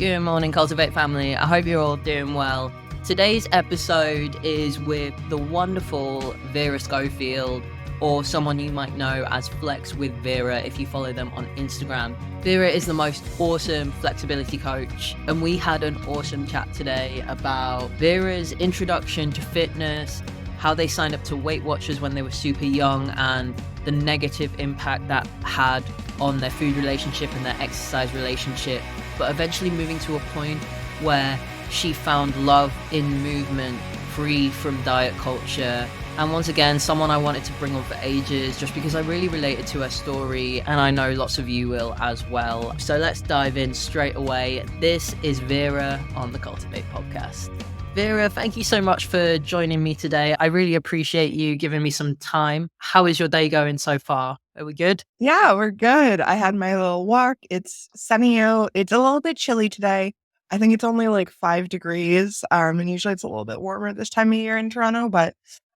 Good morning, Cultivate family. I hope you're all doing well. Today's episode is with the wonderful Vera Schofield, or someone you might know as Flex with Vera if you follow them on Instagram. Vera is the most awesome flexibility coach, and we had an awesome chat today about Vera's introduction to fitness, how they signed up to Weight Watchers when they were super young, and the negative impact that had on their food relationship and their exercise relationship, but eventually moving to a point where she found love in movement, free from diet culture. And once again, someone I wanted to bring on for ages, just because I really related to her story, and I know lots of you will as well. So let's dive in straight away. This is Vera on the Cultivate podcast. Vera, thank you so much for joining me today. I really appreciate you giving me some time. How is your day going so far? Are we good? Yeah, we're good. I had my little walk. It's sunny out. It's a little bit chilly today. I think it's only like 5 degrees. And usually it's a little bit warmer this time of year in Toronto, but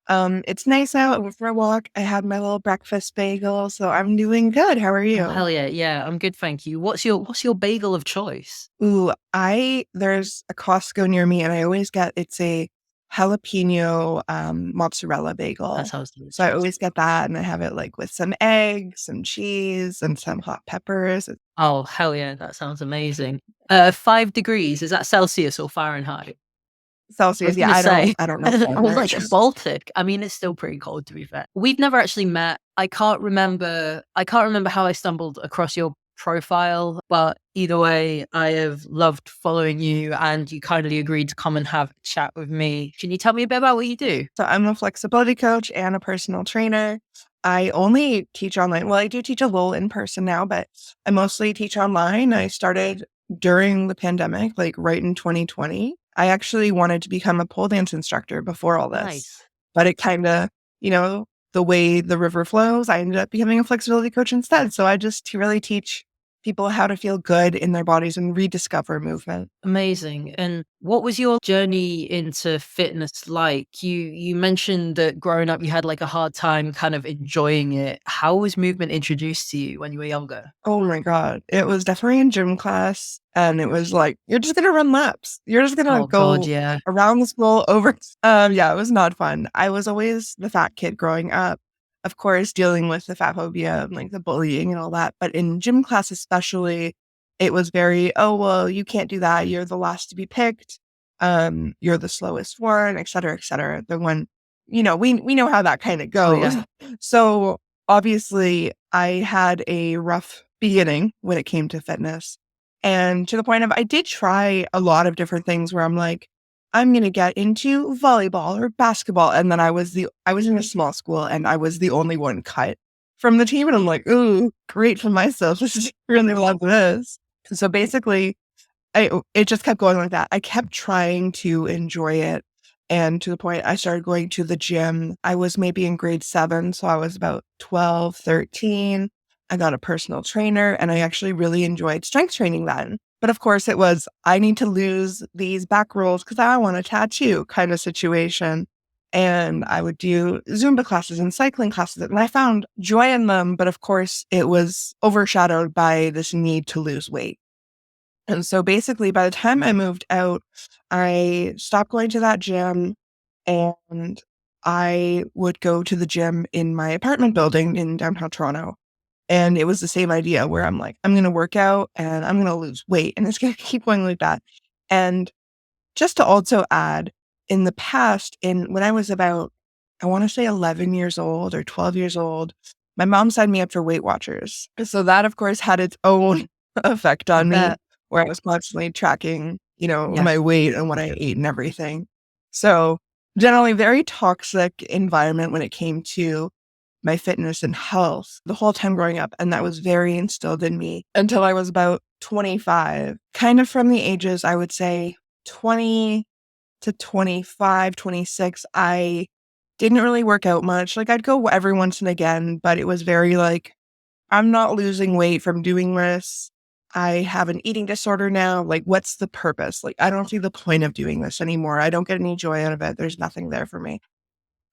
it's nice out. I went for a walk. I had my little breakfast bagel, so I'm doing good. How are you? Oh, hell yeah. Yeah, I'm good, thank you. What's your bagel of choice? Ooh, there's a Costco near me and I always get, it's a jalapeno mozzarella bagel. That sounds delicious. So I always get that, and I have it like with some eggs, some cheese, and some hot peppers. Oh, hell yeah. That sounds amazing. 5 degrees, is that Celsius or Fahrenheit? Celsius, yeah, I don't know. I was like, Baltic. I mean, it's still pretty cold, to be fair. We've never actually met. I can't remember how I stumbled across your profile, but either way, I have loved following you, and you kindly agreed to come and have a chat with me. Can you tell me a bit about what you do? So I'm a flexibility coach and a personal trainer. I only teach online. Well, I do teach a little in person now, but I mostly teach online. I started during the pandemic, like right in 2020. I actually wanted to become a pole dance instructor before all this, Nice. but it kind of, the way the river flows, I ended up becoming a flexibility coach instead. So I just really teach people how to feel good in their bodies and rediscover movement. Amazing. And what was your journey into fitness like? You mentioned that growing up you had like a hard time kind of enjoying it. How was movement introduced to you when you were younger? Oh my God. It was definitely in gym class. And it was like, you're just going to run laps. You're just going to go yeah. around the school over. Yeah, it was not fun. I was always the fat kid growing up. Of course, dealing with the fat phobia and like the bullying and all that. But in gym class especially, it was very, oh, well, you can't do that. You're the last to be picked. You're the slowest one, et cetera, et cetera. The one, we know how that kind of goes. Oh, yeah. So obviously I had a rough beginning when it came to fitness. And to the point of, I did try a lot of different things where I'm like, I'm going to get into volleyball or basketball. And then I was in a small school and I was the only one cut from the team. And I'm like, ooh, great for myself. This is really love this. So basically, it just kept going like that. I kept trying to enjoy it. And to the point, I started going to the gym. I was maybe in grade 7. So I was about 12, 13. I got a personal trainer and I actually really enjoyed strength training then. But of course it was, I need to lose these back rolls because I want a tattoo kind of situation. And I would do Zumba classes and cycling classes and I found joy in them. But of course it was overshadowed by this need to lose weight. And so basically by the time I moved out, I stopped going to that gym and I would go to the gym in my apartment building in downtown Toronto. And it was the same idea where I'm like, I'm going to work out and I'm going to lose weight. And it's going to keep going like that. And just to also add, in the past, when I was about, I want to say 11 years old or 12 years old, my mom signed me up for Weight Watchers. So that, of course, had its own effect on me, where I was constantly tracking, my weight and what I ate and everything. So generally very toxic environment when it came to my fitness and health the whole time growing up. And that was very instilled in me until I was about 25, kind of from the ages, I would say 20 to 25, 26. I didn't really work out much. Like I'd go every once and again, but it was very like, I'm not losing weight from doing this. I have an eating disorder now. Like, what's the purpose? Like, I don't see the point of doing this anymore. I don't get any joy out of it. There's nothing there for me.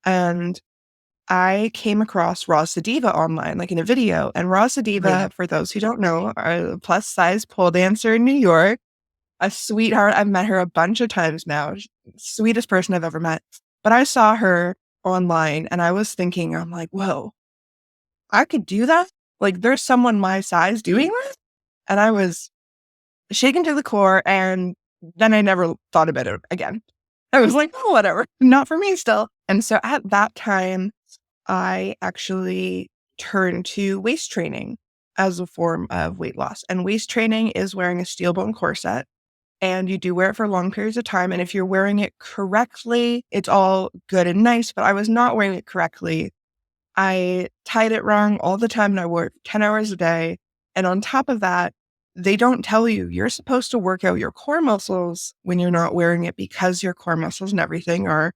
And I came across Raw Sadiva online, like in a video. And Raw Sadiva, for those who don't know, are a plus size pole dancer in New York. a sweetheart. I've met her a bunch of times now. Sweetest person I've ever met. But I saw her online and I was thinking, I'm like, whoa, I could do that? Like, there's someone my size doing that? And I was shaken to the core. And then I never thought about it again. I was like, oh, whatever, not for me still. And so at that time, I actually turned to waist training as a form of weight loss. And waist training is wearing a steel bone corset, and you do wear it for long periods of time. And if you're wearing it correctly, it's all good and nice. But I was not wearing it correctly. I tied it wrong all the time, and I wore it 10 hours a day. And on top of that, they don't tell you you're supposed to work out your core muscles when you're not wearing it, because your core muscles and everything are,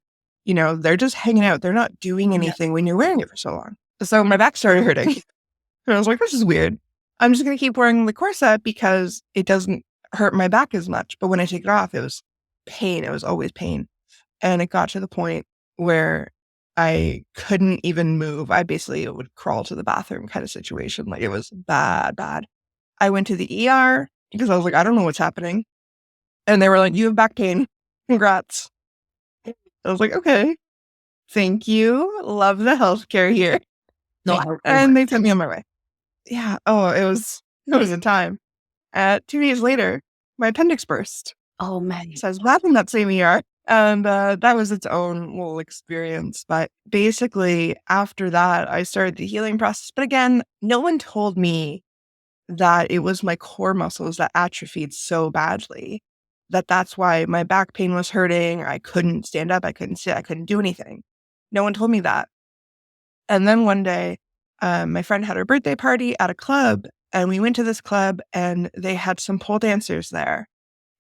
they're just hanging out. They're not doing anything when you're wearing it for so long. So my back started hurting. And I was like, this is weird. I'm just going to keep wearing the corset because it doesn't hurt my back as much. But when I take it off, it was pain. It was always pain. And it got to the point where I couldn't even move. I basically would crawl to the bathroom kind of situation. Like, it was bad, bad. I went to the ER because I was like, I don't know what's happening. And they were like, you have back pain. Congrats. I was like, okay, thank you. Love the healthcare here. Not helpful. And they sent me on my way. Yeah. Oh, it was a time. 2 days later, my appendix burst. Oh, man. So I was back in that same ER. And that was its own little experience. But basically, after that, I started the healing process. But again, no one told me that it was my core muscles that atrophied so badly that's why my back pain was hurting. I couldn't stand up. I couldn't sit. I couldn't do anything. No one told me that. And then one day, my friend had her birthday party at a club, and we went to this club, and they had some pole dancers there.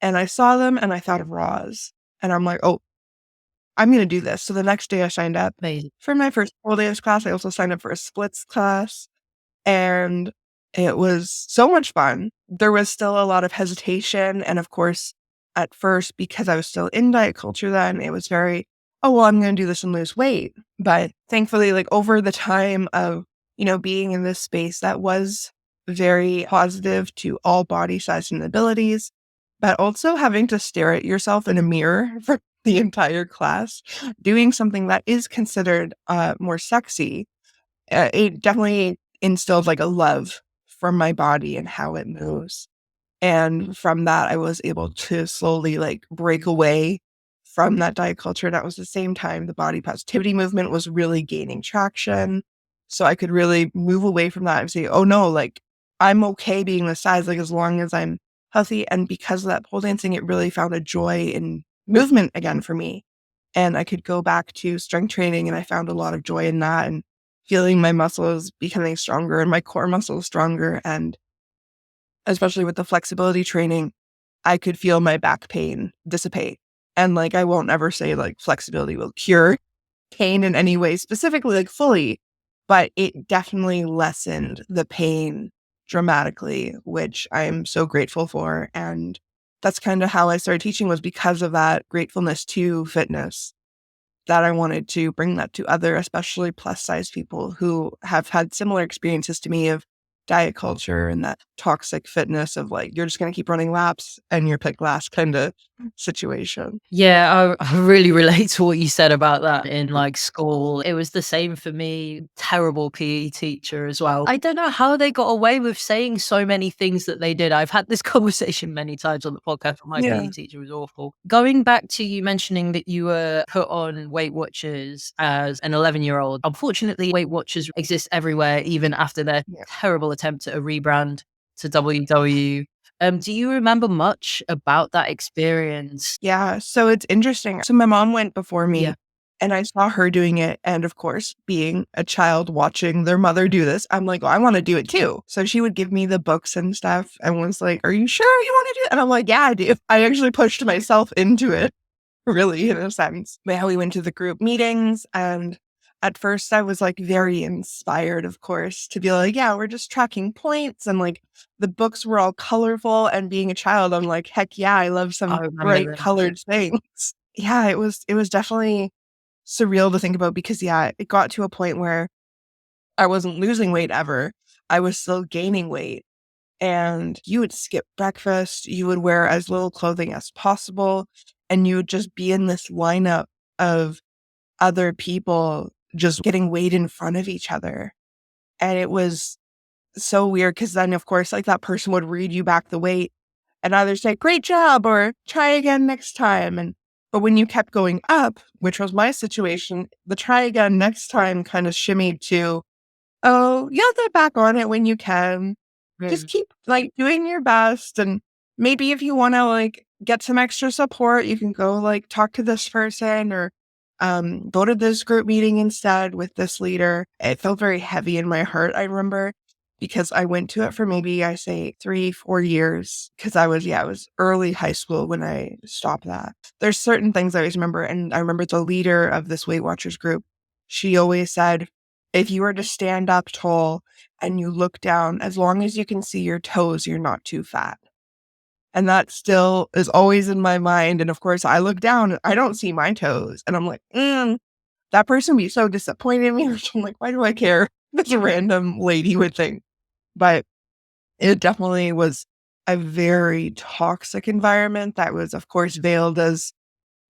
And I saw them, and I thought of Roz. And I'm like, oh, I'm going to do this. So the next day I signed up for my first pole dance class. I also signed up for a splits class. And it was so much fun. There was still a lot of hesitation. And of course, at first, because I was still in diet culture then, it was very, oh, well, I'm going to do this and lose weight. But thankfully, like, over the time of, being in this space, that was very positive to all body size and abilities, but also having to stare at yourself in a mirror for the entire class, doing something that is considered more sexy. It definitely instilled like a love for my body and how it moves. And from that, I was able to slowly like break away from that diet culture. And that was the same time the body positivity movement was really gaining traction. So I could really move away from that and say, oh no, like, I'm okay being this size, like, as long as I'm healthy. And because of that pole dancing, it really found a joy in movement again for me. And I could go back to strength training, and I found a lot of joy in that, and feeling my muscles becoming stronger and my core muscles stronger. And especially with the flexibility training, I could feel my back pain dissipate. And like, I won't ever say like flexibility will cure pain in any way specifically, like fully, but it definitely lessened the pain dramatically, which I'm so grateful for. And that's kind of how I started teaching, was because of that gratefulness to fitness, that I wanted to bring that to other, especially plus size people who have had similar experiences to me of diet culture and that toxic fitness of like, you're just going to keep running laps and you're picked last kind of situation. Yeah, I really relate to what you said about that in like school. It was the same for me. Terrible PE teacher as well. I don't know how they got away with saying so many things that they did. I've had this conversation many times on the podcast, but my PE teacher was awful. Going back to you mentioning that you were put on Weight Watchers as an 11-year-old. Unfortunately, Weight Watchers exist everywhere, even after their terrible attempt at a rebrand to WW. Do you remember much about that experience? Yeah, so it's interesting. So my mom went before me, and I saw her doing it. And of course, being a child watching their mother do this, I'm like, well, I want to do it too. So she would give me the books and stuff and was like, are you sure you want to do it? And I'm like, yeah, I do. I actually pushed myself into it, really, in a sense. But we went to the group meetings, and at first I was like very inspired, of course, to be like, yeah, we're just tracking points. And like, the books were all colorful, and being a child, I'm like, heck yeah, I love some bright colored things. Yeah, it was definitely surreal to think about, because it got to a point where I wasn't losing weight ever. I was still gaining weight. and you would skip breakfast. You would wear as little clothing as possible, and you would just be in this lineup of other people just getting weighed in front of each other. And it was so weird because then, of course, like that person would read you back the weight and either say, great job or try again next time. But when you kept going up, which was my situation, the try again next time kind of shimmied to, oh, you'll get back on it when you can. Just Mm. keep like doing your best. And maybe if you want to like get some extra support, you can go like talk to this person or go to this group meeting instead with this leader. It felt very heavy in my heart, I remember, because I went to it for maybe I say 3-4 years because I was early high school when I stopped that. There's certain things I always remember. And I remember the leader of this Weight Watchers group, she always said, if you were to stand up tall and you look down, as long as you can see your toes, you're not too fat. And that still is always in my mind. And of course, I look down, and I don't see my toes. And I'm like, that person would be so disappointed in me. I'm like, why do I care? This random lady would think. But it definitely was a very toxic environment that was, of course, veiled as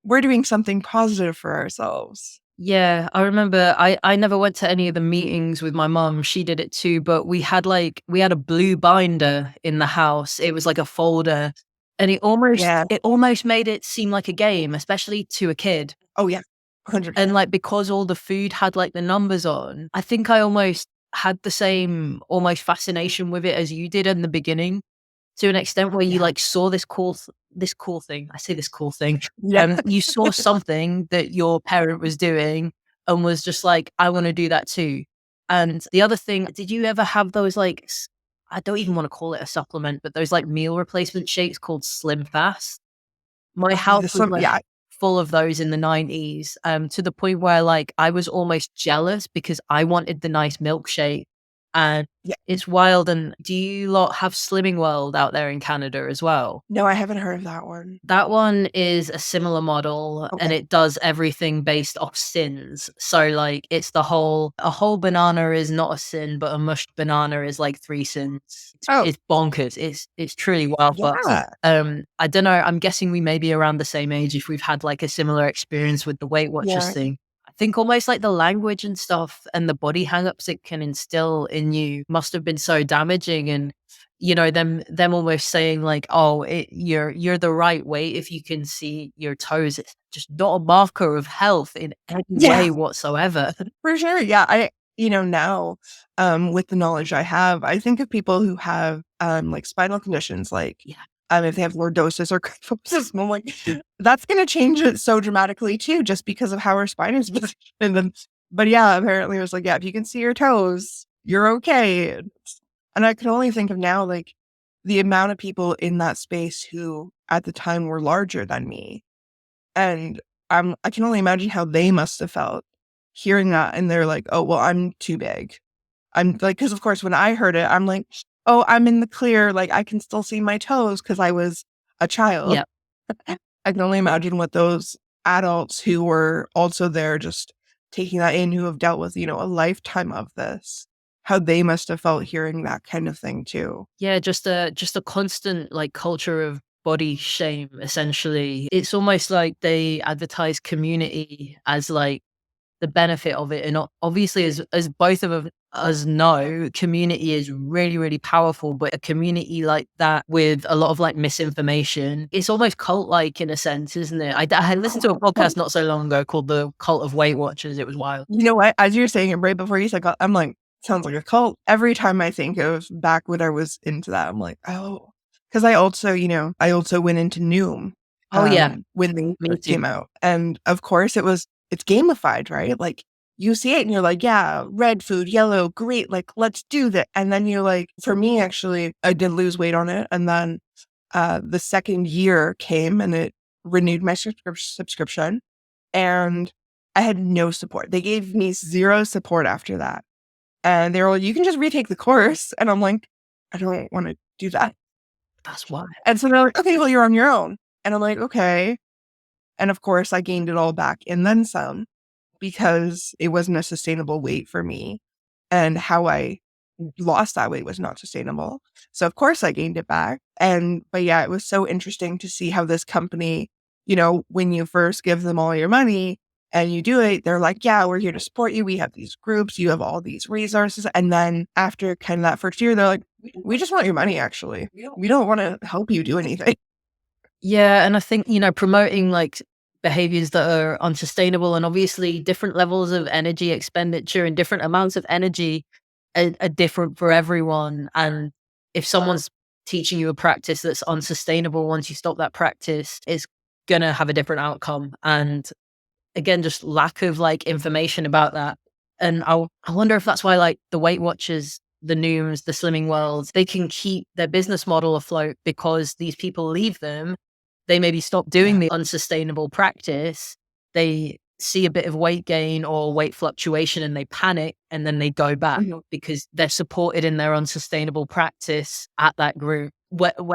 we're doing something positive for ourselves. Yeah, I remember I never went to any of the meetings with my mum. She did it too, but we had a blue binder in the house. It was like a folder, and Yeah. it almost made it seem like a game, especially to a kid. Oh, yeah. And 100%. like because all the food had like the numbers on, I think I almost had the same almost fascination with it as you did in the beginning, to an extent where you Yeah. like saw this cool thing. I say this cool thing. Yeah. You saw something that your parent was doing and was just like, I want to do that too. And the other thing, did you ever have those like I don't even want to call it a supplement, but those like meal replacement shakes called Slim Fast? My house This was one, like yeah. full of those in the 90s, to the point where like I was almost jealous because I wanted the nice milkshake. And Yeah. it's wild. And do you lot have Slimming World out there in Canada as well? No, I haven't heard of that one. That one is a similar model and Okay. it does everything based off sins. So like it's a whole banana is not a sin, but a mushed banana is like 3 sins. Oh, It's bonkers. It's truly wild. But yeah. I don't know. I'm guessing we may be around the same age if we've had like a similar experience with the Weight Watchers Yeah. thing. I think almost like the language and stuff and the body hang-ups it can instill in you must have been so damaging. And you know, them almost saying like, "Oh, you're the right weight if you can see your toes." It's just not a marker of health in any Yeah. way whatsoever. For sure. Yeah. Now, with the knowledge I have, I think of people who have, like spinal conditions, like, Yeah. if they have lordosis or kyphosis, and I'm like, that's going to change it so dramatically too, just because of how our spine is positioned. But yeah, apparently it was like, yeah, if you can see your toes, you're okay. And I can only think of now, like the amount of people in that space who at the time were larger than me. And I can only imagine how they must have felt hearing that. And they're like, oh, well, I'm too big. I'm like, because of course, when I heard it, I'm like, oh, I'm in the clear. Like, I can still see my toes because I was a child. Yeah. I can only imagine what those adults who were also there just taking that in, who have dealt with, a lifetime of this, how they must have felt hearing that kind of thing too. Yeah, just a constant like culture of body shame essentially. It's almost like they advertise community as like the benefit of it. And obviously, as both of us know, community is really, really powerful. But a community like that with a lot of like misinformation, it's almost cult like in a sense, isn't it? I listened to a podcast not so long ago called The Cult of Weight Watchers. It was wild. You know what? As you're saying it right before you said cult, I'm like, sounds like a cult. Every time I think of back when I was into that, I'm like, oh, because I also went into Noom Oh yeah, when they me first too. came out. And of course it's gamified, right? Like you see it and you're like, yeah, red food, yellow, great. Like, let's do that. And then you're like, for me, actually, I did lose weight on it. And then the second year came and it renewed my subscription. And I had no support. They gave me zero support after that. And they were like, you can just retake the course. And I'm like, I don't want to do that. That's why. And so they're like, okay, well, you're on your own. And I'm like, okay. And of course, I gained it all back and then some because it wasn't a sustainable weight for me and how I lost that weight was not sustainable. So of course I gained it back. But yeah, it was so interesting to see how this company, when you first give them all your money and you do it, they're like, yeah, we're here to support you. We have these groups, you have all these resources. And then after kind of that first year, they're like, we just want your money, actually. We don't want to help you do anything. Yeah, and I think, promoting like behaviors that are unsustainable, and obviously different levels of energy expenditure and different amounts of energy are different for everyone. And if someone's teaching you a practice that's unsustainable, once you stop that practice, it's gonna have a different outcome. And again, just lack of like information about that. And I wonder if that's why like the Weight Watchers, the Nooms, the Slimming Worlds, they can keep their business model afloat because these people leave them. They maybe stop doing the unsustainable practice. They see a bit of weight gain or weight fluctuation and they panic, and then they go back because they're supported in their unsustainable practice at that group.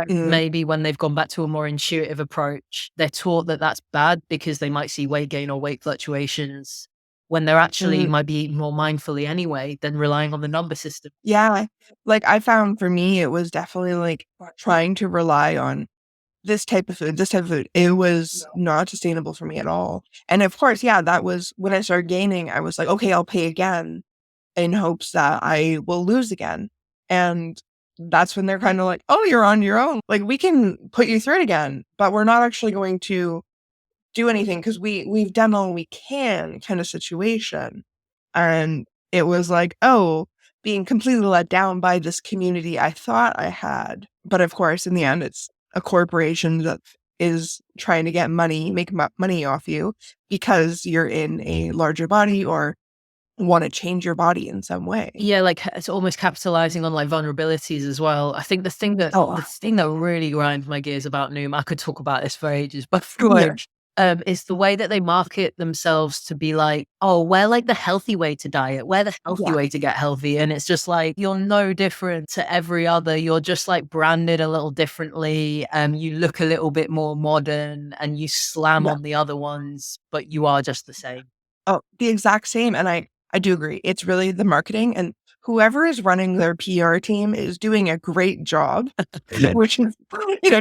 Maybe when they've gone back to a more intuitive approach, they're taught that that's bad because they might see weight gain or weight fluctuations when they're actually might be eating more mindfully anyway than relying on the number system. Yeah. Like I found for me, it was definitely like trying to rely on this type of food. It was not sustainable for me at all. And of course, yeah, that was when I started gaining, I was like, okay, I'll pay again in hopes that I will lose again. And that's when they're kind of like, oh, you're on your own. Like we can put you through it again, but we're not actually going to do anything because we've done all we can kind of situation. And it was like, oh, being completely let down by this community I thought I had. But of course, in the end, it's a corporation that is trying to get money, make money off you because you're in a larger body or want to change your body in some way. Yeah, like it's almost capitalizing on like vulnerabilities as well. I think the thing that really grinds my gears about Noom, I could talk about this for ages, but is the way that they market themselves to be like, oh, we're like the healthy way to diet, we're the healthy way to get healthy. And it's just like, you're no different to every other. You're just like branded a little differently. You look a little bit more modern and you slam on the other ones, but you are just the same. Oh, the exact same. And I do agree. It's really the marketing, and whoever is running their PR team is doing a great job, which is,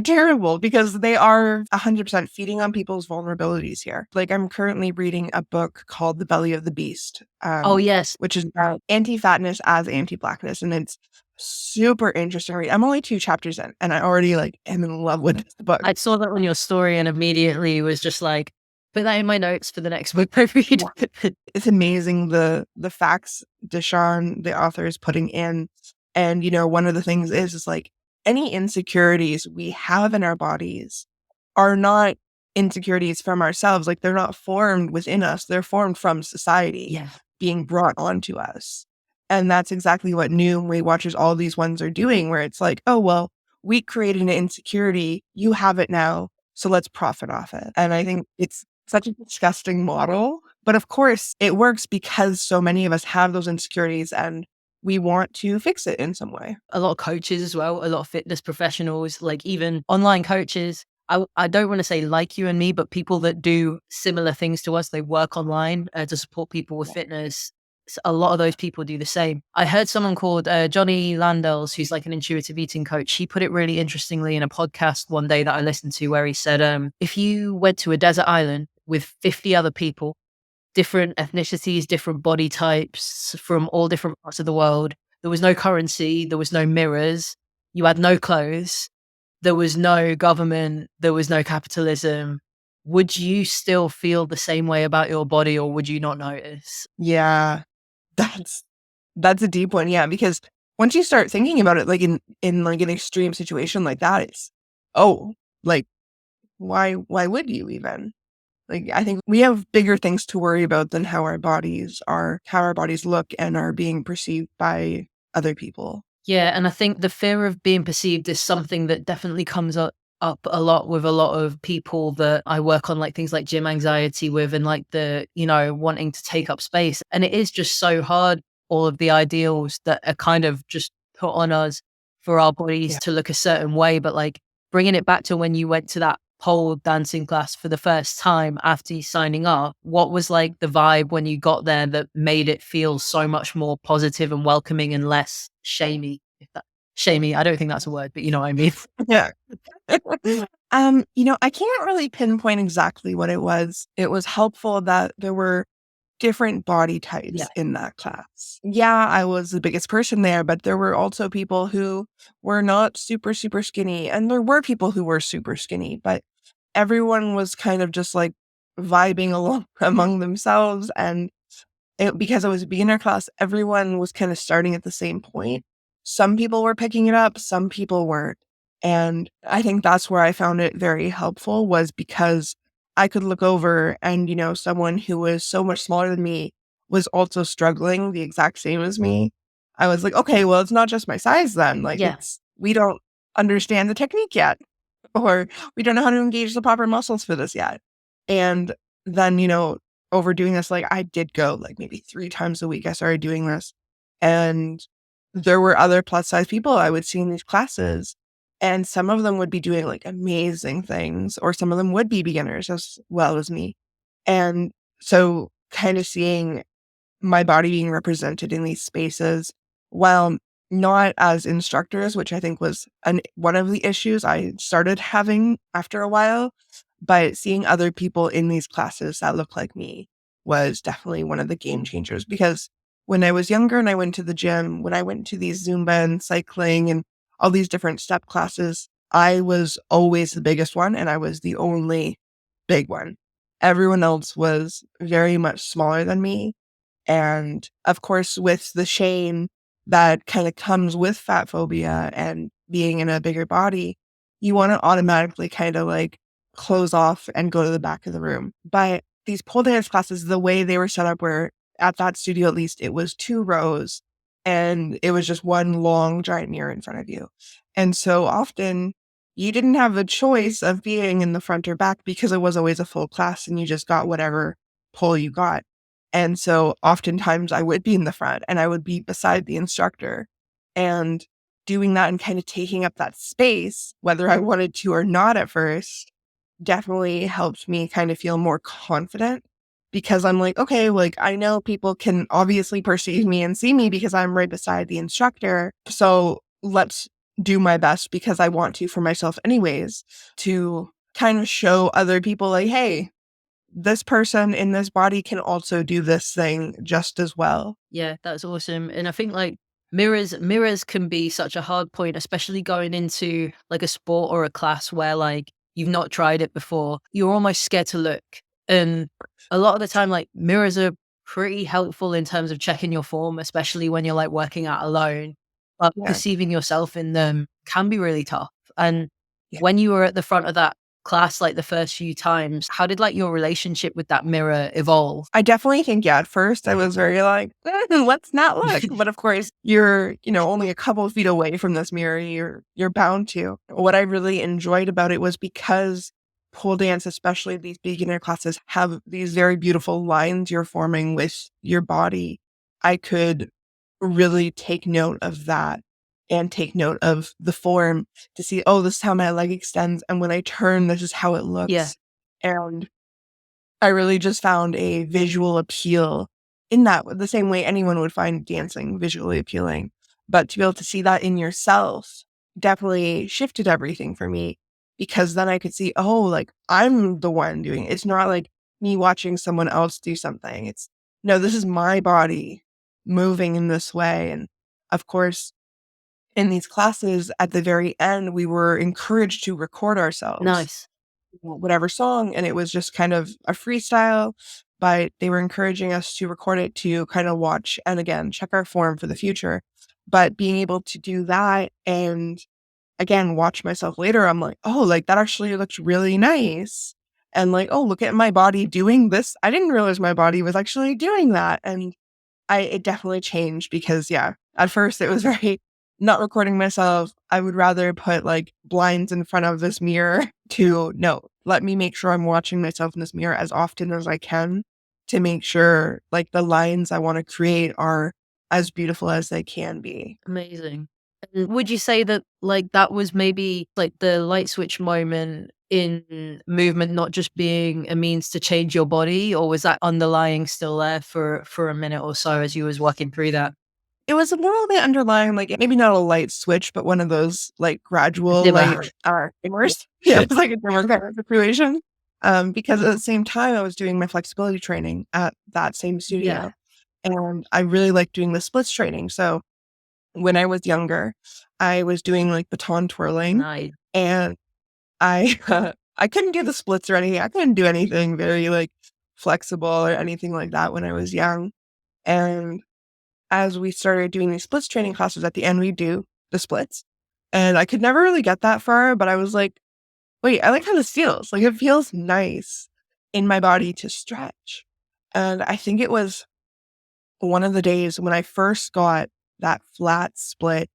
terrible because they are 100% feeding on people's vulnerabilities here. Like I'm currently reading a book called The Belly of the Beast. Oh, yes. Which is about anti-fatness as anti-blackness. And it's super interesting read. I'm only 2 chapters in and I already am in love with this book. I saw that on your story and immediately was just like, put that in my notes for the next book I read. It's amazing the facts Deshawn, the author, is putting in. And, one of the things is like any insecurities we have in our bodies are not insecurities from ourselves. Like they're not formed within us. They're formed from society being brought onto us. And that's exactly what Noom, Weight Watchers, all these ones are doing, where it's like, oh, well, we created an insecurity. You have it now. So let's profit off it. And I think it's such a disgusting model. But of course, it works because so many of us have those insecurities and we want to fix it in some way. A lot of coaches as well, a lot of fitness professionals, like even online coaches. I don't want to say like you and me, but people that do similar things to us, they work online to support people with fitness. A lot of those people do the same. I heard someone called Johnny Landels, who's like an intuitive eating coach. He put it really interestingly in a podcast one day that I listened to, where he said, if you went to a desert island with 50 other people, different ethnicities, different body types from all different parts of the world, there was no currency, there was no mirrors, you had no clothes, there was no government, there was no capitalism, would you still feel the same way about your body, or would you not notice? Yeah. That's a deep one. Yeah. Because once you start thinking about it, like in like an extreme situation like that, it's, like, why would you even? Like, I think we have bigger things to worry about than how our bodies look and are being perceived by other people. Yeah. And I think the fear of being perceived is something that definitely comes up a lot with a lot of people that I work on, like things like gym anxiety with, and like the, wanting to take up space. And it is just so hard, all of the ideals that are kind of just put on us for our bodies to look a certain way. But like bringing it back to when you went to that pole dancing class for the first time after you signing up, what was like the vibe when you got there that made it feel so much more positive and welcoming and less shamey? If that shamey, I don't think that's a word, but you know what I mean. Yeah. I can't really pinpoint exactly what it was. It was helpful that there were different body Yeah. types in that class. Yeah, I was the biggest person there, but there were also people who were not super, super skinny. And there were people who were super skinny, but everyone was kind of just like vibing along among themselves. And because it was a beginner class, everyone was kind of starting at the same point. Some people were picking it up, some people weren't. And I think that's where I found it very helpful, was because I could look over and, someone who was so much smaller than me was also struggling the exact same as me. I was like, okay, well, it's not just my size then. Like, Yeah. we don't understand the technique yet, or we don't know how to engage the proper muscles for this yet. And then, overdoing this, like I did go like maybe 3 times a week. I started doing this, and there were other plus size people I would see in these classes, and some of them would be doing like amazing things, or some of them would be beginners as well as me. And so kind of seeing my body being represented in these spaces, while not as instructors, which I think was one of the issues I started having after a while, but seeing other people in these classes that look like me was definitely one of the game changers. Because when I was younger and I went to the gym, when I went to these Zumba and cycling and all these different step classes, I was always the biggest one, and I was the only big one. Everyone else was very much smaller than me. And of course, with the shame that kind of comes with fat phobia and being in a bigger body, you want to automatically kind of like close off and go to the back of the room. But these pole dance classes, the way they were set up, where at that studio, at least, it was 2 rows and it was just one long giant mirror in front of you. And so often you didn't have a choice of being in the front or back, because it was always a full class and you just got whatever pole you got. And so oftentimes I would be in the front and I would be beside the instructor, and doing that and kind of taking up that space, whether I wanted to or not at first, definitely helped me kind of feel more confident, because I'm like, okay, like I know people can obviously perceive me and see me because I'm right beside the instructor. So let's do my best, because I want to for myself anyways, to kind of show other people like, hey, this person in this body can also do this thing just as well. Yeah, that's awesome. And I think like mirrors can be such a hard point, especially going into like a sport or a class where like you've not tried it before. You're almost scared to look. And a lot of the time, like mirrors are pretty helpful in terms of checking your form, especially when you're like working out alone. But Yeah. perceiving yourself in them can be really tough. And Yeah. when you were at the front of that class, like the first few times, how did like your relationship with that mirror evolve? I definitely think, at first I was very like, let's not look. But of course, you're, only a couple of feet away from this mirror. You're bound to. What I really enjoyed about it was because pole dance, especially these beginner classes, have these very beautiful lines you're forming with your body. I could really take note of that and take note of the form to see, oh, this is how my leg extends. And when I turn, this is how it looks. Yeah. And I really just found a visual appeal in that, the same way anyone would find dancing visually appealing. But to be able to see that in yourself definitely shifted everything for me, because then I could see, oh, like I'm the one doing it. It's not like me watching someone else do something. It's, no, this is my body moving in this way. And of course, in these classes at the very end, we were encouraged to record ourselves. Nice. Whatever song, and it was just kind of a freestyle, but they were encouraging us to record it to kind of watch and again check our form for the future. But being able to do that and again watch myself later, I'm like, oh, like that actually looks really nice. And like, oh, look at my body doing this. I didn't realize my body was actually doing that. And it definitely changed, because at first it was very not recording myself. I would rather put like blinds in front of this mirror to, no, let me make sure I'm watching myself in this mirror as often as I can, to make sure like the lines I want to create are as beautiful as they can be. Amazing. Would you say that like that was maybe like the light switch moment in movement not just being a means to change your body, or was that underlying still there for a minute or so as you was working through that? It was a little bit underlying, like maybe not a light switch, but one of those like gradual Dimmer. light dimmers. Yeah, it was like a dimmer kind of situation. Because at the same time, I was doing my flexibility training at that same Yeah. studio, and I really liked doing the splits training. So when I was younger, I was doing like baton twirling, Nice. and I I couldn't do the splits or anything. I couldn't do anything very like flexible or anything like that when I was young. And as we started doing these splits training classes, at the end we do the splits. And I could never really get that far, but I was like, wait, I like how this feels. Like it feels nice in my body to stretch. And I think it was one of the days when I first got that flat split.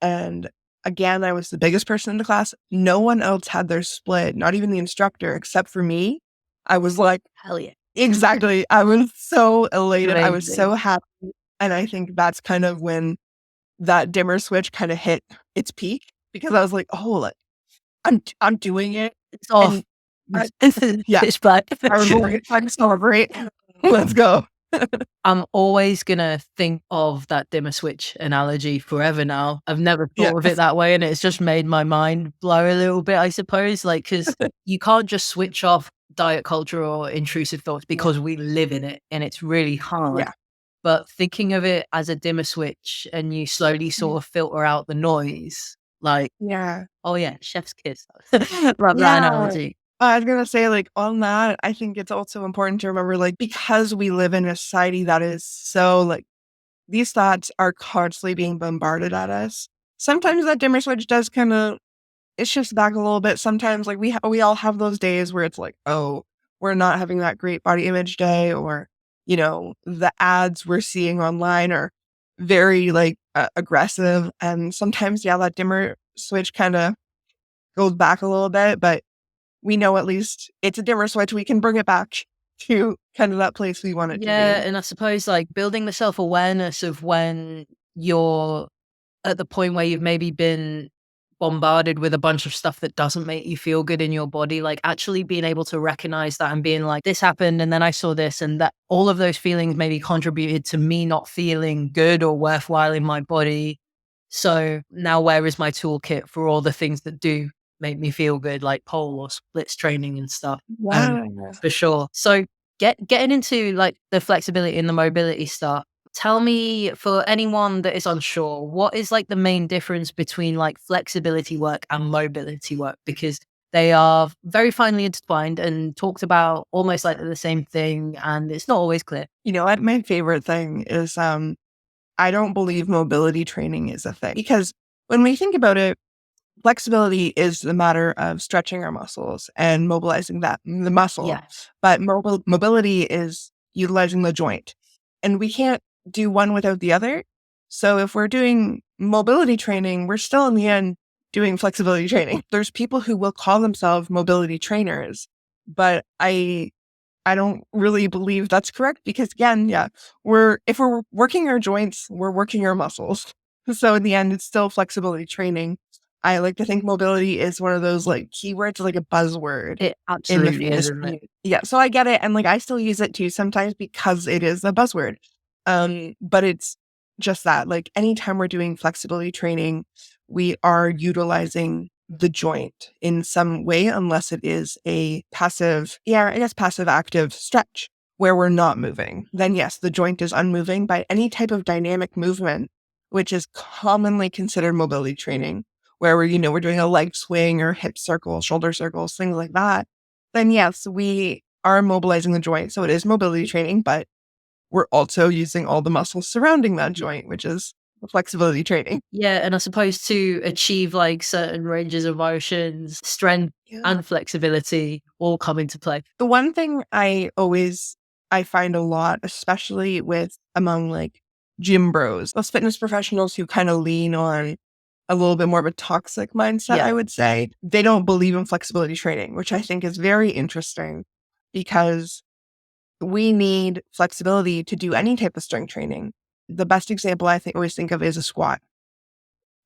And again, I was the biggest person in the class. No one else had their split, not even the instructor, except for me. I was like, Hell yeah. exactly. I was so elated. I was Amazing. so happy. And I think that's kind of when that dimmer switch kind of hit its peak, because I was like, oh, like, I'm doing it. It's off. And I, yeah, Pitch black. I was like, I can celebrate. Let's go. I'm always gonna think of that dimmer switch analogy forever now. I've never Yeah. thought of it that way, and it's just made my mind blow a little bit, I suppose. Like, because you can't just switch off diet culture or intrusive thoughts because we live in it, and it's really hard. Yeah. But thinking of it as a dimmer switch and you slowly sort of filter out the noise, like, Yeah. oh yeah, chef's kiss. Love that Yeah. analogy. I was gonna say, like, on that, I think it's also important to remember, like, because we live in a society that is so, like, these thoughts are constantly being bombarded at us. Sometimes that dimmer switch does kind of, it shifts back a little bit. Sometimes, like, we all have those days where it's like, oh, we're not having that great body image day, or, the ads we're seeing online are very, like, aggressive. And sometimes, yeah, that dimmer switch kind of goes back a little bit, but we know at least it's a dimmer switch. We can bring it back to kind of that place we want it to Yeah, be. and I suppose like building the self-awareness of when you're at the point where you've maybe been bombarded with a bunch of stuff that doesn't make you feel good in your body, like actually being able to recognize that and being like, this happened and then I saw this, and that all of those feelings maybe contributed to me not feeling good or worthwhile in my body. So now where is my toolkit for all the things that do make me feel good, like pole or splits training and stuff? Wow. For sure. So getting into like the flexibility and the mobility stuff, tell me, for anyone that is unsure, what is like the main difference between like flexibility work and mobility work? Because they are very finely intertwined and talked about almost like they're the same thing, and it's not always clear. You know what? My favorite thing is I don't believe mobility training is a thing, because when we think about it, flexibility is the matter of stretching our muscles and mobilizing the muscle. Yes. But mobility is utilizing the joint. And we can't do one without the other. So if we're doing mobility training, we're still in the end doing flexibility training. There's people who will call themselves mobility trainers, but I don't really believe that's correct, because again, yeah, if we're working our joints, we're working our muscles. So in the end, it's still flexibility training. I like to think mobility is one of those like keywords, like a buzzword It in the absolutely is, fitness isn't it? community. Yeah, so I get it, and like I still use it too sometimes because it is a buzzword. But it's just that, like anytime we're doing flexibility training, we are utilizing the joint in some way, unless it is a passive, passive active stretch where we're not moving. Then yes, the joint is unmoving. By any type of dynamic movement, which is commonly considered mobility training, where we're doing a leg swing or hip circles, shoulder circles, things like that, then yes, we are mobilizing the joint. So it is mobility training, but we're also using all the muscles surrounding that joint, which is flexibility training. Yeah, and I suppose to achieve like certain ranges of motions, strength Yeah. and flexibility all come into play. The one thing I find a lot, especially with among like gym bros, those fitness professionals who kind of lean on a little bit more of a toxic mindset, Yeah. I would say, they don't believe in flexibility training, which I think is very interesting, because we need flexibility to do any type of strength training. The best example I always think of is a squat.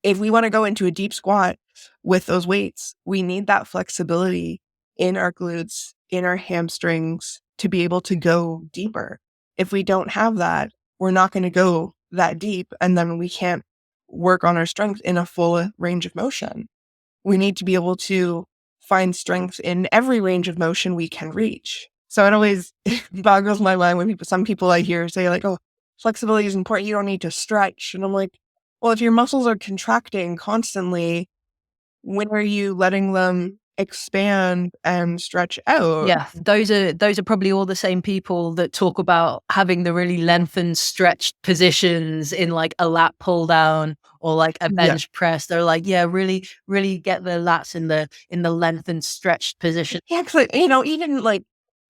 if we want to go into a deep squat with those weights, we need that flexibility in our glutes, in our hamstrings to be able to go deeper. If we don't have that, we're not going to go that deep, and then we can't work on our strength in a full range of motion. We need to be able to find strength in every range of motion we can reach. So it always boggles my mind when some people I hear say like, oh, flexibility is important. You don't need to stretch. And I'm like, well, if your muscles are contracting constantly, when are you letting them expand and stretch out? Yeah, those are probably all the same people that talk about having the really lengthened, stretched positions in like a lat pull down or like a Yeah. bench press. They're like, yeah, really, really get the lats in the lengthened, stretched position. Yeah, because, even like,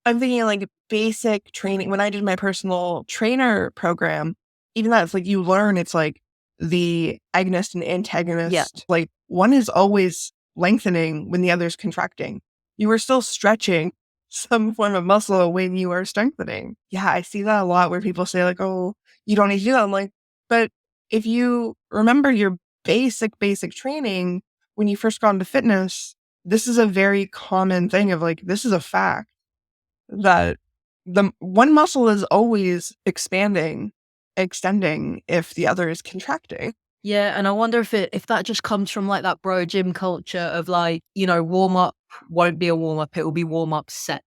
I'm thinking like basic training. When I did my personal trainer program, even that, it's like you learn it's like the agonist and antagonist. Yeah. Like one is always lengthening when the other is contracting. You are still stretching some form of muscle when you are strengthening. Yeah, I see that a lot where people say like, oh, you don't need to do that. I'm like, but if you remember your basic training when you first got into fitness, this is a very common thing of like, this is a fact that the one muscle is always expanding, extending if the other is contracting. Yeah, and I wonder if that just comes from like that bro gym culture of like, warm up won't be a warm up, it will be warm up set.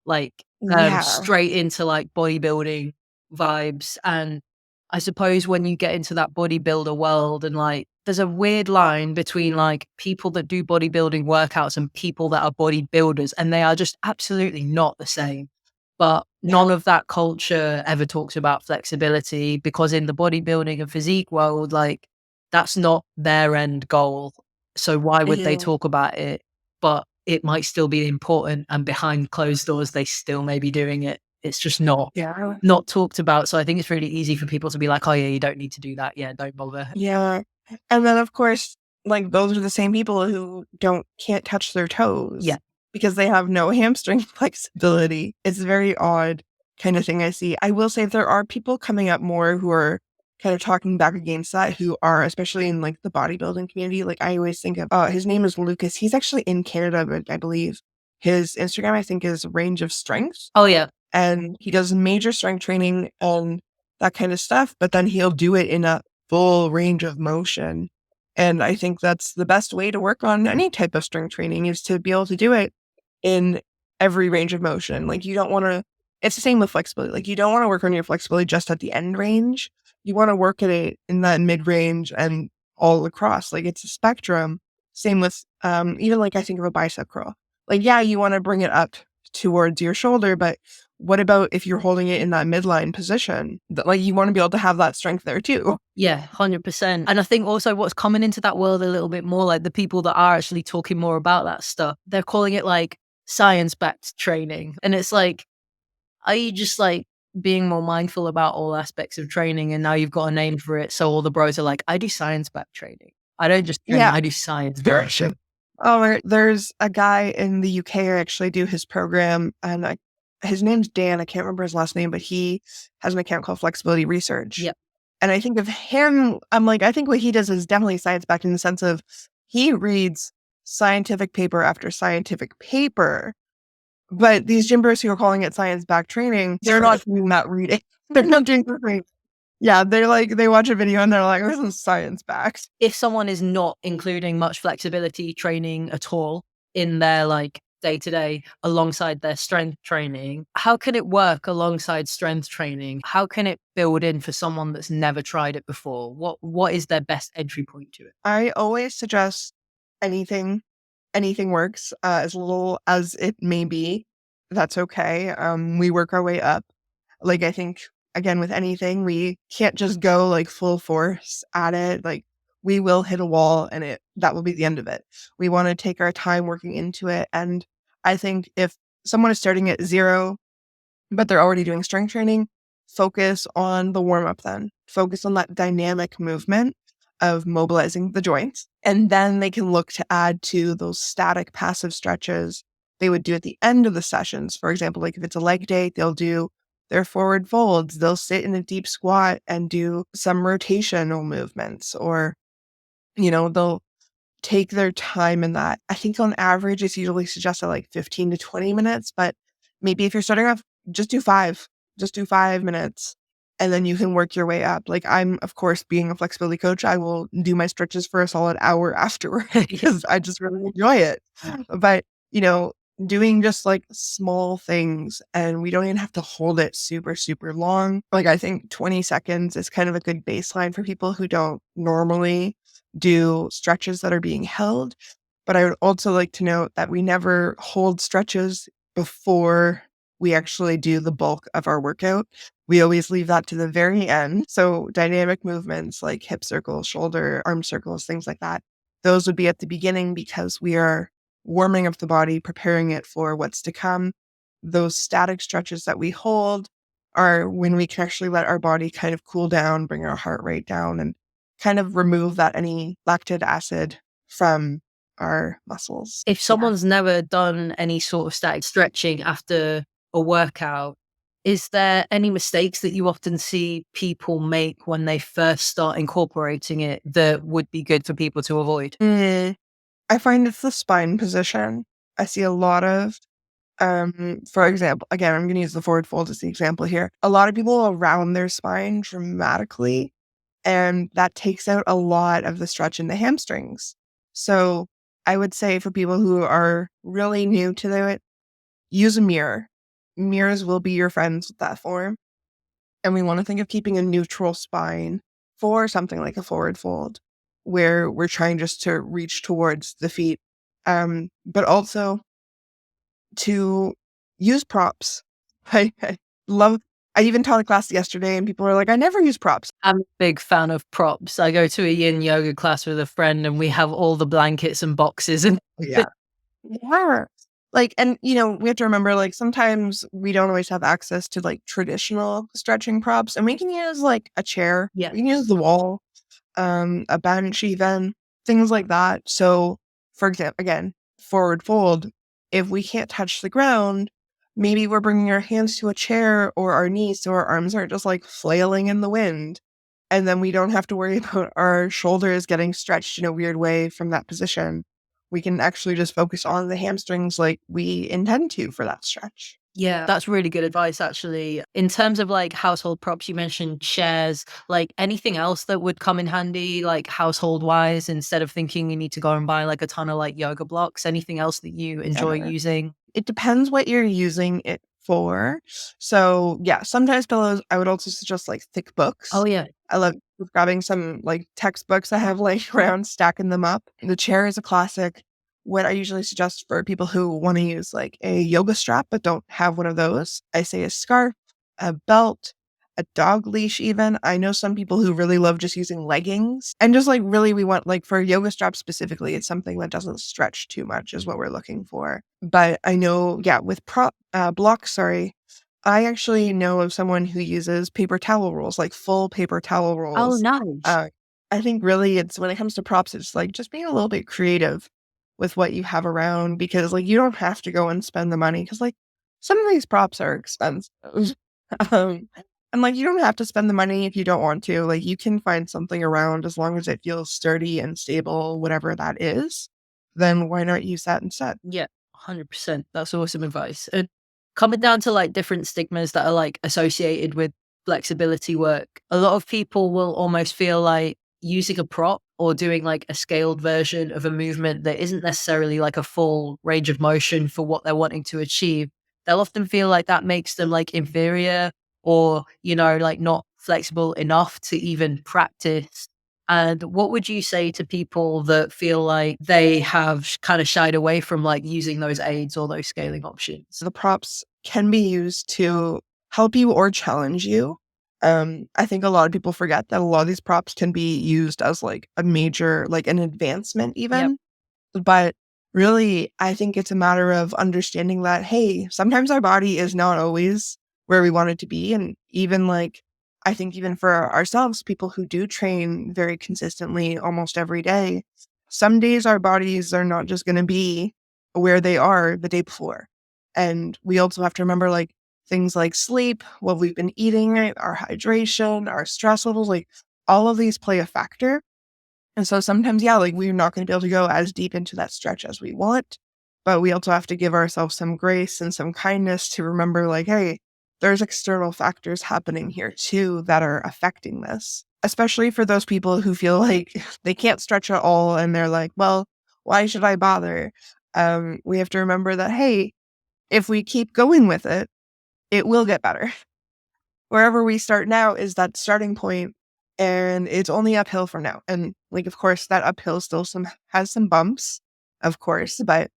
Like Yeah. straight into like bodybuilding vibes. And I suppose when you get into that bodybuilder world and like there's a weird line between like people that do bodybuilding workouts and people that are bodybuilders, and they are just absolutely not the same. But none of that culture ever talks about flexibility because in the bodybuilding and physique world, like that's not their end goal. So why would they Yeah. talk about it? But it might still be important, and behind closed doors, they still may be doing it. It's just Yeah. not talked about. So I think it's really easy for people to be like, oh yeah, you don't need to do that. Yeah, don't bother. Yeah. And then of course, like those are the same people who can't touch their toes. Yeah. Because they have no hamstring flexibility. It's a very odd kind of thing I see. I will say there are people coming up more who are kind of talking back against that, who are especially in like the bodybuilding community. Like I always think of, his name is Lucas. He's actually in Canada, but I believe his Instagram, I think, is Range of Strength. Oh yeah. And he does major strength training and that kind of stuff, but then he'll do it in a full range of motion. And I think that's the best way to work on any type of strength training, is to be able to do it in every range of motion. Like you don't want to, it's the same with flexibility. Like you don't want to work on your flexibility just at the end range. You want to work at it in that mid range and all across. Like it's a spectrum. Same with even like I think of a bicep curl. Like, yeah, you want to bring it up towards your shoulder, but what about if you're holding it in that midline position? Like you want to be able to have that strength there too. Yeah, 100%. And I think also what's coming into that world a little bit more, like the people that are actually talking more about that stuff, they're calling it like science-backed training. And it's like, are you just like being more mindful about all aspects of training and now you've got a name for it? So all the bros are like, I do science-backed training. I don't just train, I do science. Oh, there's a guy in the UK I actually do his program, and his name's Dan. I can't remember his last name, but he has an account called Flexibility Research. Yep. And I think of him, I'm like, I think what he does is definitely science-backed in the sense of he reads scientific paper after scientific paper. But these gym bros who are calling it science-backed training, they're not doing that reading. They're not doing the reading. Yeah, they're like, they watch a video and they're like, this is science-backed. If someone is not including much flexibility training at all in their like day-to-day alongside their strength training, how can it work alongside strength training? How can it build in for someone that's never tried it before? What is their best entry point to it? I always suggest anything works, as little as it may be. That's okay. We work our way up. Like I think again with anything, we can't just go like full force at it. Like we will hit a wall and that will be the end of it. We want to take our time working into it. And I think if someone is starting at 0, but they're already doing strength training, focus on the warm up then. Focus on that dynamic movement of mobilizing the joints. And then they can look to add to those static passive stretches they would do at the end of the sessions. For example, like if it's a leg day, they'll do their forward folds. They'll sit in a deep squat and do some rotational movements, or they'll take their time in that. I think on average, it's usually suggested like 15 to 20 minutes, but maybe if you're starting off, just do 5. Just do 5 minutes, and then you can work your way up. Like, I'm, of course, being a flexibility coach, I will do my stretches for a solid hour afterward because I just really enjoy it. But, doing just like small things, and we don't even have to hold it super, super long. Like, I think 20 seconds is kind of a good baseline for people who don't normally do stretches that are being held. But I would also like to note that we never hold stretches before we actually do the bulk of our workout. We always leave that to the very end. So dynamic movements like hip circles, shoulder, arm circles, things like that, those would be at the beginning because we are warming up the body, preparing it for what's to come. Those static stretches that we hold are when we can actually let our body kind of cool down, bring our heart rate down, and kind of remove that any lactic acid from our muscles. If someone's never done any sort of static stretching after a workout, is there any mistakes that you often see people make when they first start incorporating it that would be good for people to avoid? I find it's the spine position. I see a lot of, for example, again, I'm going to use the forward fold as the example here. A lot of people will round their spine dramatically, and that takes out a lot of the stretch in the hamstrings. So I would say for people who are really new to it, use a mirror. Mirrors will be your friends with that form. And we want to think of keeping a neutral spine for something like a forward fold, where we're trying just to reach towards the feet. But also to use props. I love, I even taught a class yesterday and people were like, I never use props. I'm a big fan of props. I go to a yin yoga class with a friend and we have all the blankets and boxes and Yeah. Yeah. Like, and we have to remember, like, sometimes we don't always have access to like traditional stretching props, and we can use like a chair. Yeah. We can use the wall, a bench, even things like that. So, for example, again, forward fold, if we can't touch the ground, maybe we're bringing our hands to a chair or our knees so our arms aren't just like flailing in the wind. And then we don't have to worry about our shoulders getting stretched in a weird way from that position. We can actually just focus on the hamstrings like we intend to for that stretch. Yeah, that's really good advice, actually. In terms of like household props, you mentioned chairs, like anything else that would come in handy, like household wise, instead of thinking you need to go and buy like a ton of like yoga blocks, anything else that you enjoy Yeah. using? It depends what you're using it for. So yeah, sometimes pillows, I would also suggest like thick books. Oh, yeah. I love grabbing some like textbooks I have laying around, stacking them up. The chair is a classic. What I usually suggest for people who want to use like a yoga strap but don't have one of those, I say a scarf, a belt, a dog leash even. I know some people who really love just using leggings. And just like really we want like for a yoga strap specifically, it's something that doesn't stretch too much is what we're looking for. But I know, yeah, with blocks, sorry, I actually know of someone who uses paper towel rolls, like full paper towel Oh, rolls. nice. I think really it's when it comes to props, it's like just being a little bit creative with what you have around, because like you don't have to go and spend the money because like some of these props are expensive. um, and like you don't have to spend the money if you don't want to. Like you can find something around as long as it feels sturdy and stable, whatever that is. Then why not use that instead? Yeah, 100%. That's awesome advice. And coming down to like different stigmas that are like associated with flexibility work, a lot of people will almost feel like using a prop or doing like a scaled version of a movement that isn't necessarily like a full range of motion for what they're wanting to achieve. They'll often feel like that makes them like inferior or, like not flexible enough to even practice. And what would you say to people that feel like they have kind of shied away from like using those aids or those scaling options? The props can be used to help you or challenge you. I think a lot of people forget that a lot of these props can be used as like a major, like an advancement Yep. even. But really, I think it's a matter of understanding that, hey, sometimes our body is not always where we want it to be. And even like, I think even for ourselves, people who do train very consistently almost every day, some days our bodies are not just going to be where they are the day before. And we also have to remember like things like sleep, what we've been eating, right? Our hydration, our stress levels, like all of these play a factor. And so sometimes, yeah, like we're not going to be able to go as deep into that stretch as we want, but we also have to give ourselves some grace and some kindness to remember like, hey, there's external factors happening here too that are affecting this, especially for those people who feel like they can't stretch at all. And they're like, well, why should I bother? We have to remember that, hey, if we keep going with it, it will get better. Wherever we start now is that starting point, and it's only uphill from now. And like, of course, that uphill still has some bumps, of course, but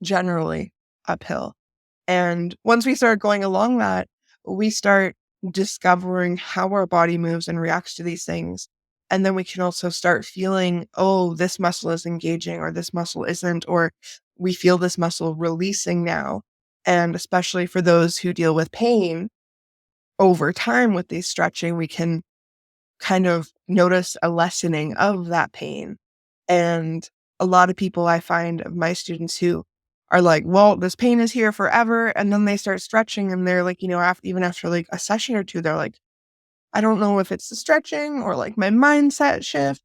generally uphill. And once we start going along that, we start discovering how our body moves and reacts to these things. And then we can also start feeling, oh, this muscle is engaging or this muscle isn't, or we feel this muscle releasing now. And especially for those who deal with pain, over time with these stretching, we can kind of notice a lessening of that pain. And a lot of people I find of my students who are like, well, this pain is here forever. And then they start stretching and they're like, even after like a session or two, they're like, I don't know if it's the stretching or like my mindset shift,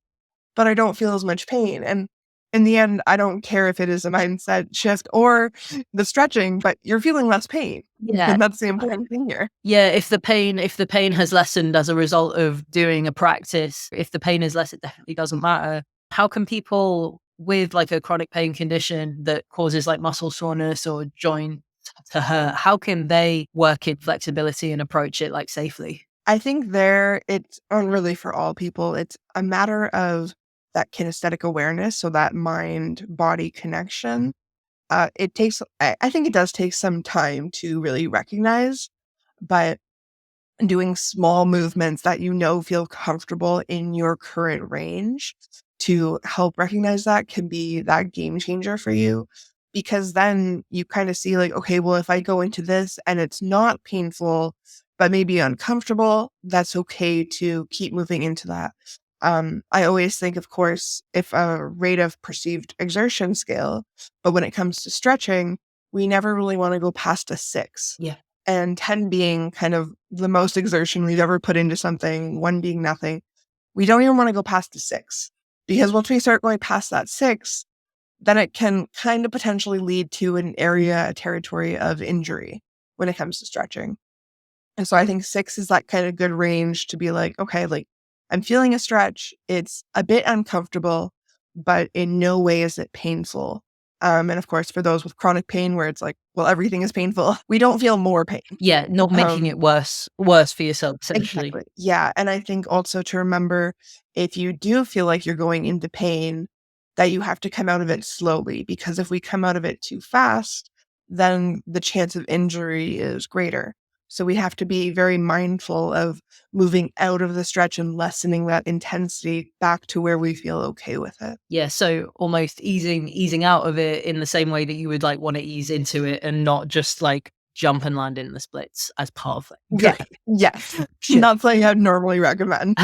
but I don't feel as much pain. And in the end, I don't care if it is a mindset shift or the stretching, but you're feeling less pain. Yeah. And that's the important thing here. Yeah, if the pain has lessened as a result of doing a practice, if the pain is less, it definitely doesn't matter. How can people with like a chronic pain condition that causes like muscle soreness or joint to hurt, how can they work in flexibility and approach it like safely? I think it's really for all people. It's a matter of that kinesthetic awareness. So that mind body connection. I think it does take some time to really recognize, but doing small movements that feel comfortable in your current range to help recognize that can be that game changer for you. Because then you kind of see like, okay, well, if I go into this and it's not painful, but maybe uncomfortable, that's okay to keep moving into that. I always think, of course, if a rate of perceived exertion scale, but when it comes to stretching, we never really want to go past a 6. Yeah. And 10 being kind of the most exertion we've ever put into something, 1 being nothing. We don't even want to go past the 6, because once we start going past that 6, then it can kind of potentially lead to a territory of injury when it comes to stretching. And so I think 6 is that kind of good range to be like, okay, like I'm feeling a stretch. It's a bit uncomfortable, but in no way is it painful. And of course, for those with chronic pain where it's like, well, everything is painful, we don't feel more pain. Yeah, not making it worse for yourself, essentially. Exactly. Yeah. And I think also to remember, if you do feel like you're going into pain, that you have to come out of it slowly, because if we come out of it too fast, then the chance of injury is greater. So we have to be very mindful of moving out of the stretch and lessening that intensity back to where we feel okay with it. Yeah, so almost easing out of it in the same way that you would like want to ease into it and not just like jump and land in the splits as part of it. Yeah. Yes. Sure. Not something I'd normally recommend.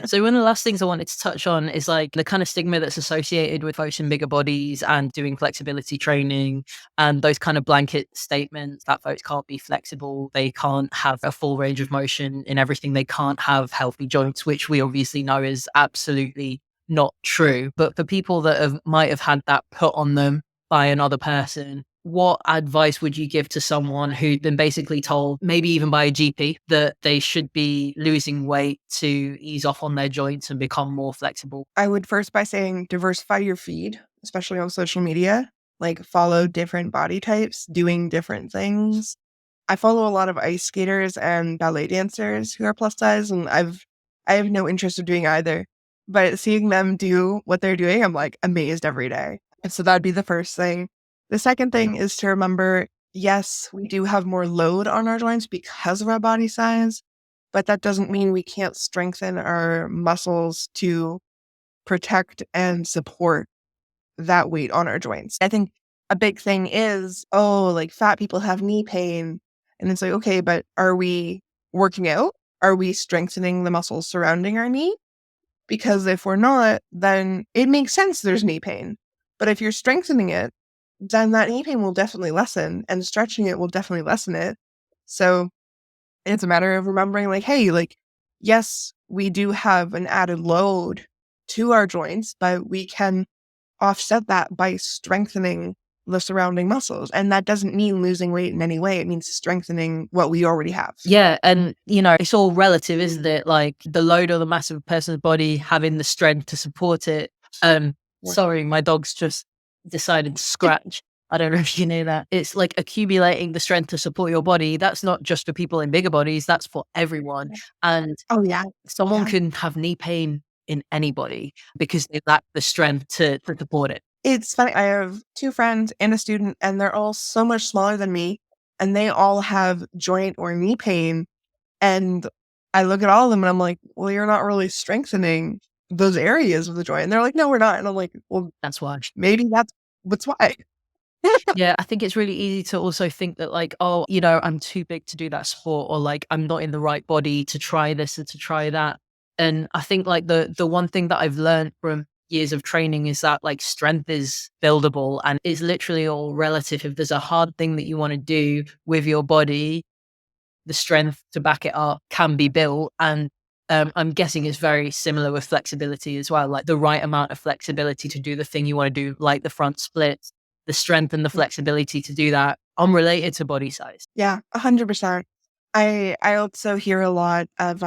So one of the last things I wanted to touch on is like the kind of stigma that's associated with folks in bigger bodies and doing flexibility training, and those kind of blanket statements that folks can't be flexible, they can't have a full range of motion in everything, they can't have healthy joints, which we obviously know is absolutely not true. But for people that might have had that put on them by another person, what advice would you give to someone who'd been basically told, maybe even by a GP, that they should be losing weight to ease off on their joints and become more flexible? I would first by saying diversify your feed, especially on social media. Like follow different body types doing different things. I follow a lot of ice skaters and ballet dancers who are plus size, and I have no interest in doing either. But seeing them do what they're doing, I'm like amazed every day. And so that'd be the first thing. The second thing is to remember, yes, we do have more load on our joints because of our body size, but that doesn't mean we can't strengthen our muscles to protect and support that weight on our joints. I think a big thing is, oh, like fat people have knee pain. And it's like, okay, but are we working out? Are we strengthening the muscles surrounding our knee? Because if we're not, then it makes sense there's knee pain. But if you're strengthening it, then that knee pain will definitely lessen, and stretching it will definitely lessen it. So it's a matter of remembering like, hey, like, yes, we do have an added load to our joints, but we can offset that by strengthening the surrounding muscles. And that doesn't mean losing weight in any way. It means strengthening what we already have. Yeah. And, it's all relative, isn't it? Like the load or the mass of a person's body having the strength to support it. Sorry, my dog's just decided to scratch. I don't know if you know that. It's like accumulating the strength to support your body. That's not just for people in bigger bodies. That's for everyone. And Oh, yeah. someone can have knee pain in anybody because they lack the strength to support it. It's funny. I have 2 friends and a student, and they're all so much smaller than me, and they all have joint or knee pain. And I look at all of them and I'm like, well, you're not really strengthening those areas of the joint. And they're like, no, we're not. And I'm like, well, That's why. maybe that's why. Yeah, I think it's really easy to also think that like, oh, I'm too big to do that sport, or like I'm not in the right body to try this and to try that. And I think like the one thing that I've learned from years of training is that like strength is buildable and it's literally all relative. If there's a hard thing that you want to do with your body, the strength to back it up can be built. And I'm guessing it's very similar with flexibility as well, like the right amount of flexibility to do the thing you want to do, like the front splits, the strength and the flexibility to do that unrelated to body size. Yeah, 100%. I also hear a lot of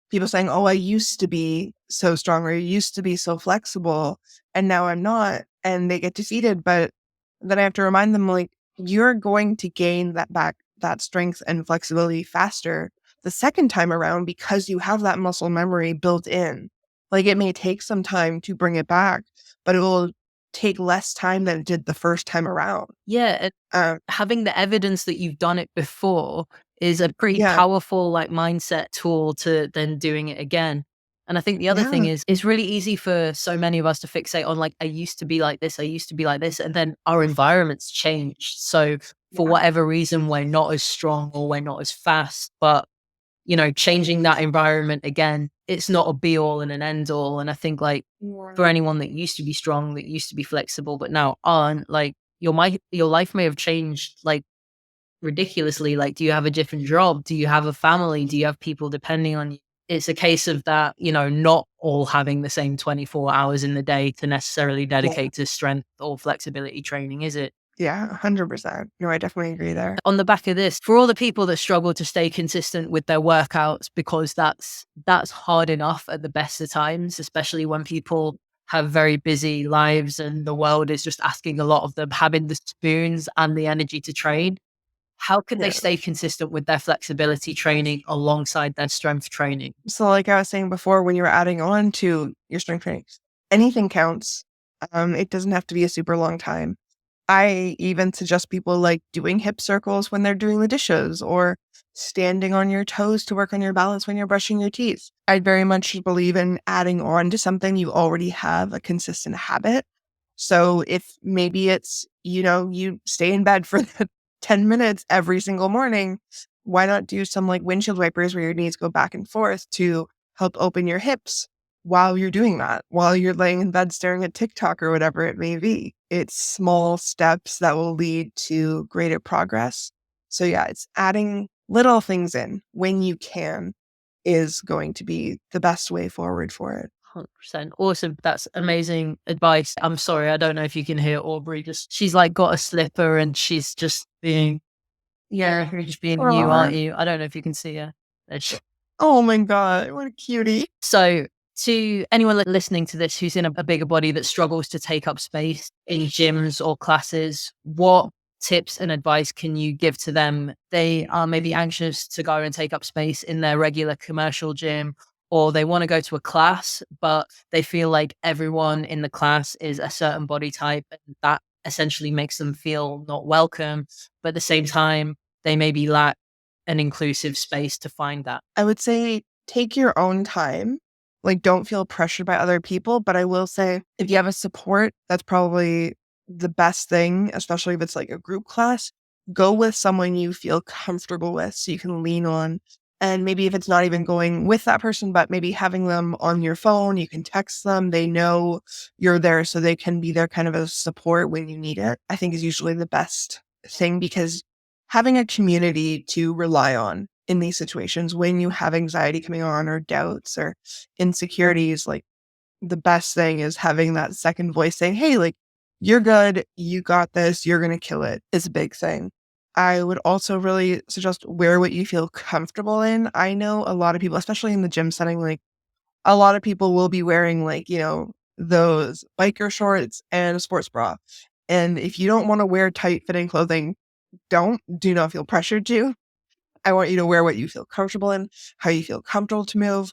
people saying, oh, I used to be so strong, or I used to be so flexible, and now I'm not. And they get defeated. But then I have to remind them, like, you're going to gain that strength and flexibility faster the second time around because you have that muscle memory built in. Like, it may take some time to bring it back, but it will take less time than it did the first time around. Yeah. Having the evidence that you've done it before is a pretty powerful like mindset tool to then doing it again. And I think the other thing is it's really easy for so many of us to fixate on like, I used to be like this, I used to be like this. And then our environment's changed. So for whatever reason, we're not as strong or we're not as fast, but changing that environment again, it's not a be all and an end all. And I think like for anyone that used to be strong, that used to be flexible, but now aren't, like your life may have changed like ridiculously. Like, do you have a different job? Do you have a family? Do you have people depending on you? It's a case of that, not all having the same 24 hours in the day to necessarily dedicate to strength or flexibility training, is it? Yeah, 100%. No, I definitely agree there. On the back of this, for all the people that struggle to stay consistent with their workouts, because that's hard enough at the best of times, especially when people have very busy lives and the world is just asking a lot of them, having the spoons and the energy to train. How can they stay consistent with their flexibility training alongside their strength training? So like I was saying before, when you're adding on to your strength training, anything counts. It doesn't have to be a super long time. I even suggest people like doing hip circles when they're doing the dishes, or standing on your toes to work on your balance when you're brushing your teeth. I very much believe in adding on to something you already have a consistent habit. So if maybe it's, you stay in bed for 10 minutes every single morning, why not do some like windshield wipers where your knees go back and forth to help open your hips while you're doing that, while you're laying in bed staring at TikTok or whatever it may be. It's small steps that will lead to greater progress. So yeah, it's adding little things in when you can is going to be the best way forward for it. 100%. Awesome. That's amazing advice. I'm sorry, I don't know if you can hear Aubrey. She's like got a slipper and she's just being, you're just being you, aren't you? I don't know if you can see her. Oh my God, what a cutie. So to anyone listening to this who's in a bigger body that struggles to take up space in gyms or classes, what tips and advice can you give to them? They are maybe anxious to go and take up space in their regular commercial gym, or they want to go to a class, but they feel like everyone in the class is a certain body type, and that essentially makes them feel not welcome. But at the same time, they maybe lack an inclusive space to find that. I would say take your own time. Like, don't feel pressured by other people. But I will say, if you have a support, that's probably the best thing, especially if it's like a group class. Go with someone you feel comfortable with so you can lean on. And maybe if it's not even going with that person, but maybe having them on your phone, you can text them. They know you're there, so they can be there kind of as support when you need it, I think is usually the best thing, because having a community to rely on in these situations when you have anxiety coming on, or doubts or insecurities, like the best thing is having that second voice saying, hey, like, you're good, you got this, you're going to kill it, is a big thing. I would also really suggest wear what you feel comfortable in. I know a lot of people, especially in the gym setting, like a lot of people will be wearing like, those biker shorts and a sports bra. And if you don't want to wear tight fitting clothing, do not feel pressured to. I want you to wear what you feel comfortable in, how you feel comfortable to move.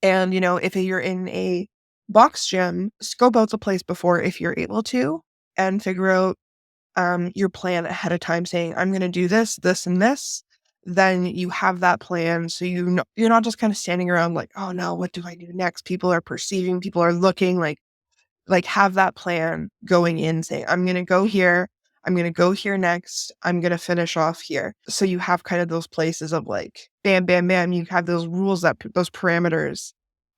And, if you're in a box gym, scope out the place before if you're able to, and figure out your plan ahead of time saying, I'm going to do this, this, and this. Then you have that plan. So you're not just kind of standing around like, oh no, what do I do next? People are perceiving, people are looking, like have that plan going in saying, I'm going to go here. I'm going to go here next. I'm going to finish off here. So you have kind of those places of like, bam, bam, bam. You have those rules, those parameters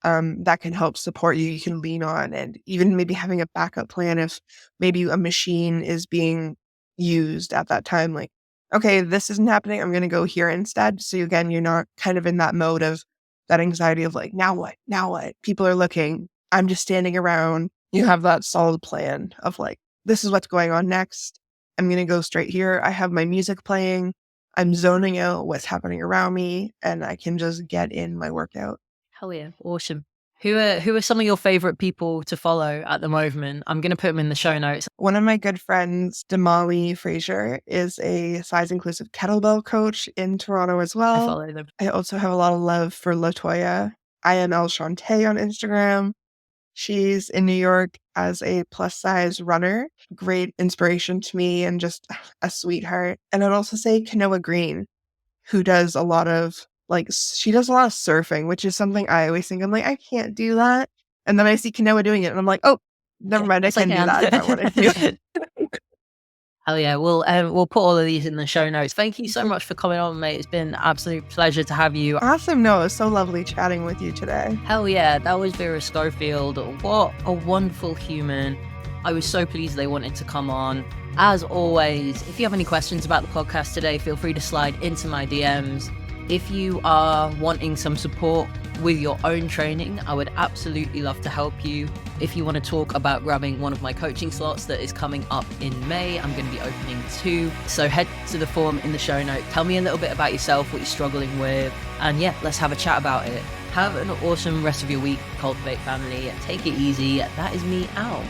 that can help support you. You can lean on, and even maybe having a backup plan if maybe a machine is being used at that time. Like, okay, this isn't happening. I'm going to go here instead. So again, you're not kind of in that mode of that anxiety of like, now what? Now what? People are looking. I'm just standing around. You have that solid plan of like, this is what's going on next. I'm going to go straight here. I have my music playing. I'm zoning out what's happening around me, and I can just get in my workout. Hell yeah. Awesome. Who are some of your favorite people to follow at the moment? I'm going to put them in the show notes. One of my good friends, Damali Frazier, is a size inclusive kettlebell coach in Toronto as well. I follow them. I also have a lot of love for Latoya. IML Shantae on Instagram. She's in New York as a plus size runner. Great inspiration to me and just a sweetheart. And I'd also say Kanoa Green, who does a lot of she does a lot of surfing, which is something I always think, I'm like, I can't do that. And then I see Kanoa doing it and I'm like, oh, never mind, I can do that if I wanted to. Hell yeah. We'll put all of these in the show notes. Thank you so much for coming on, mate. It's been an absolute pleasure to have you. Awesome. No, it was so lovely chatting with you today. Hell yeah. That was Vera Schofield. What a wonderful human. I was so pleased they wanted to come on. As always, if you have any questions about the podcast today, feel free to slide into my DMs. If you are wanting some support with your own training, I would absolutely love to help you. If you want to talk about grabbing one of my coaching slots that is coming up in May, I'm going to be opening 2. So head to the form in the show note. Tell me a little bit about yourself, what you're struggling with. And yeah, let's have a chat about it. Have an awesome rest of your week, Cultivate family. Take it easy. That is me out.